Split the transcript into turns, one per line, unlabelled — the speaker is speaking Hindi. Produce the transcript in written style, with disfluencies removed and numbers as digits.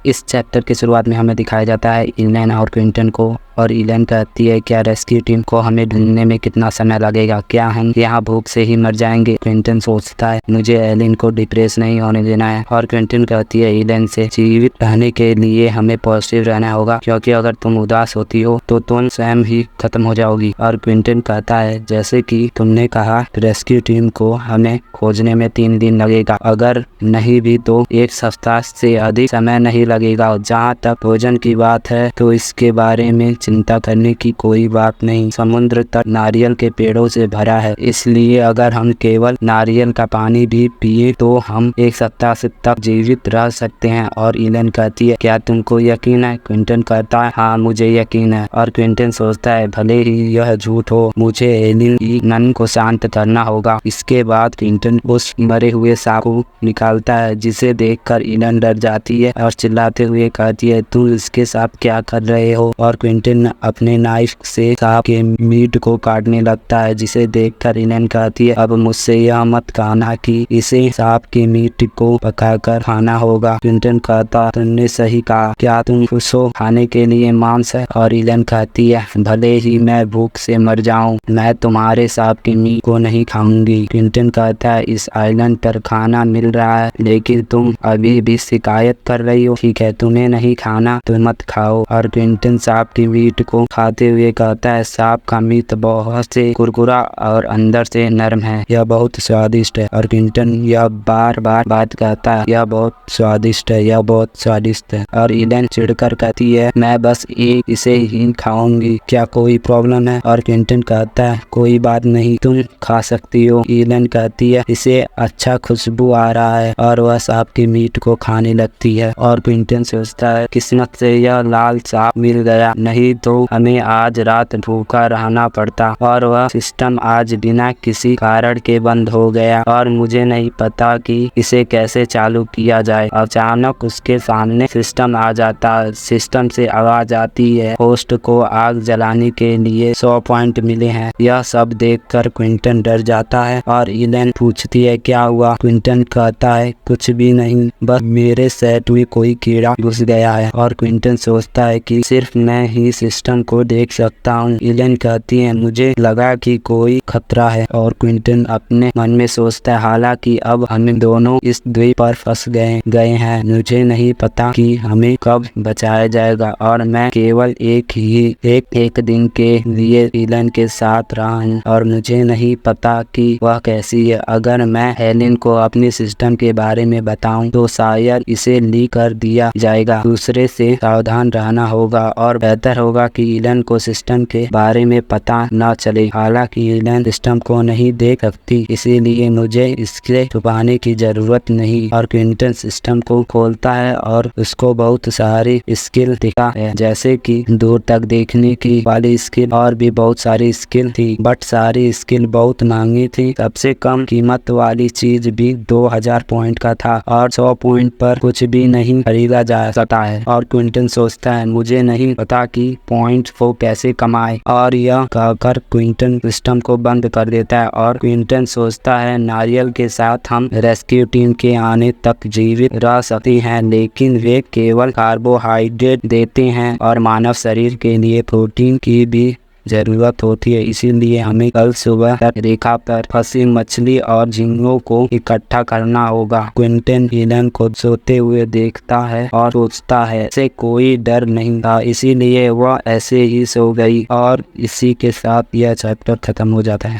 इस चैप्टर के शुरुआत में हमें दिखाया जाता है इलेन और क्विंटन को, और इलेन कहती है क्या रेस्क्यू टीम को हमें ढूंढने में कितना समय लगेगा, क्या हम यहाँ भूख से ही मर जाएंगे। क्विंटन सोचता है मुझे एलिन को डिप्रेस नहीं होने देना है, और क्विंटन कहती है इलेन से जीवित रहने के लिए हमें पॉजिटिव रहना होगा, क्योंकि अगर तुम उदास होती हो तो तुम स्वयं ही खत्म हो जाओगी। और क्विंटन कहता है जैसे कि तुमने कहा रेस्क्यू टीम को हमें खोजने में 3 दिन लगेगा, अगर नहीं भी तो 1 सप्ताह से अधिक समय नहीं लगेगा। जहाँ तक भोजन की बात है तो इसके बारे में चिंता करने की कोई बात नहीं। समुद्र तट नारियल के पेड़ों से भरा है, इसलिए अगर हम केवल नारियल का पानी भी पिए तो हम 1 सप्ताह से तक जीवित रह सकते हैं। और इलेन कहती है क्या तुमको यकीन है? क्विंटन कहता है हाँ मुझे यकीन है। और क्विंटन सोचता है भले ही यह झूठ हो, मुझे एलिन की नन को शांत करना होगा। इसके बाद क्विंटन उस मरे हुए सांप को निकालता है, जिसे देखकर इलेन डर जाती है और चिल्लाते हुए कहती है तुम इसके साथ क्या कर रहे हो। और क्विंटन अपने नाइफ से सांप के मीट को काटने लगता है, जिसे देखकर इलेन कहती है अब मुझसे यह मत कहना कि इसे सांप के मीट को पकाकर खाना होगा। क्विंटन कहता तुमने सही कहा, क्या तुम खुश हो खाने के लिए मांस है? और इलेन कहती है भले ही मैं भूख से मर जाऊं, मैं तुम्हारे सांप के मीट को नहीं खाऊंगी। क्विंटन कहता है इस आइलैंड पर खाना मिल रहा है, लेकिन तुम अभी भी शिकायत कर रही हो। ठीक है तुम्हें नहीं खाना तो मत खाओ। और क्विंटन सांप की मीट को खाते हुए कहता है सांप का मीट बहुत से कुरकुरा और अंदर से नरम है, यह बहुत स्वादिष्ट है। और क्विंटन यह बार बार बात कहता है यह बहुत स्वादिष्ट है, यह बहुत स्वादिष्ट है। और इलेन चिढ़कर कहती है मैं बस इसे ही खाऊंगी, क्या कोई प्रॉब्लम है? और क्विंटन कहता है कोई बात नहीं तुम खा सकती हो। इलेन कहती है इसे अच्छा खुशबू आ रहा है, और वह सांप की मीट को खाने लगती है। और क्विंटन सोचता है किस्मत से यह लाल सांप मिल गया, नहीं तो हमें आज रात भूखा रहना पड़ता। और वह सिस्टम आज बिना किसी कारण के बंद हो गया, और मुझे नहीं पता कि इसे कैसे चालू किया जाए। अचानक उसके सामने सिस्टम आ जाता है, सिस्टम से आवाज आती है होस्ट को आग जलाने के लिए 100 पॉइंट मिले हैं। यह सब देखकर क्विंटन डर जाता है, और इलेन पूछती है क्या हुआ? क्विंटन कहता है कुछ भी नहीं, बस मेरे सेट में कोई कीड़ा घुस गया है। और क्विंटन सोचता है कि सिर्फ मैं ही सिस्टम को देख सकता हूँ। इलेन कहती है मुझे लगा कि कोई खतरा है। और क्विंटन अपने मन में सोचता है हालांकि अब हम दोनों इस द्वीप पर फंस गए हैं, मुझे नहीं पता कि हमें कब बचाया जाएगा, और मैं केवल एक दिन के लिए इलेन के साथ रहा हूँ, और मुझे नहीं पता कि वह कैसी है। अगर मैं एलिन को अपने सिस्टम के बारे में बताऊं तो शायद इसे लीक कर दिया जाएगा। दूसरे से सावधान रहना होगा, और बेहतर होगा कि इलेन को सिस्टम के बारे में पता न चले। हालांकि इलेन सिस्टम को नहीं देख सकती, इसीलिए मुझे इससे छुपाने की जरूरत नहीं। और क्विंटन सिस्टम को खोलता है और उसको बहुत सारी स्किल दिखा है, जैसे कि दूर तक देखने की वाली स्किल, और भी बहुत सारी स्किल थी, बट सारी स्किल बहुत महंगी थी। सबसे कम कीमत वाली चीज भी 2000 पॉइंट का था, और 100 पॉइंट पर कुछ भी नहीं खरीदा जा सकता है। और क्विंटन सोचता है मुझे नहीं पता कि पॉइंट को कैसे कमाए, और यह कहकर क्विंटन सिस्टम को बंद कर देता है। और क्विंटन सोचता है नारियल के साथ हम रेस्क्यू टीम के आने तक जीवित रह सकते हैं, लेकिन वे केवल कार्बोहाइड्रेट देते हैं, और मानव शरीर के लिए प्रोटीन की भी जरूरत होती है। इसीलिए हमें कल सुबह तक रेखा पर फंसी मछली और झींगों को इकट्ठा करना होगा। क्विंटन इलेन को सोते हुए देखता है और सोचता है इसे कोई डर नहीं था, इसीलिए वह ऐसे ही सो गई। और इसी के साथ यह चैप्टर खत्म हो जाता है।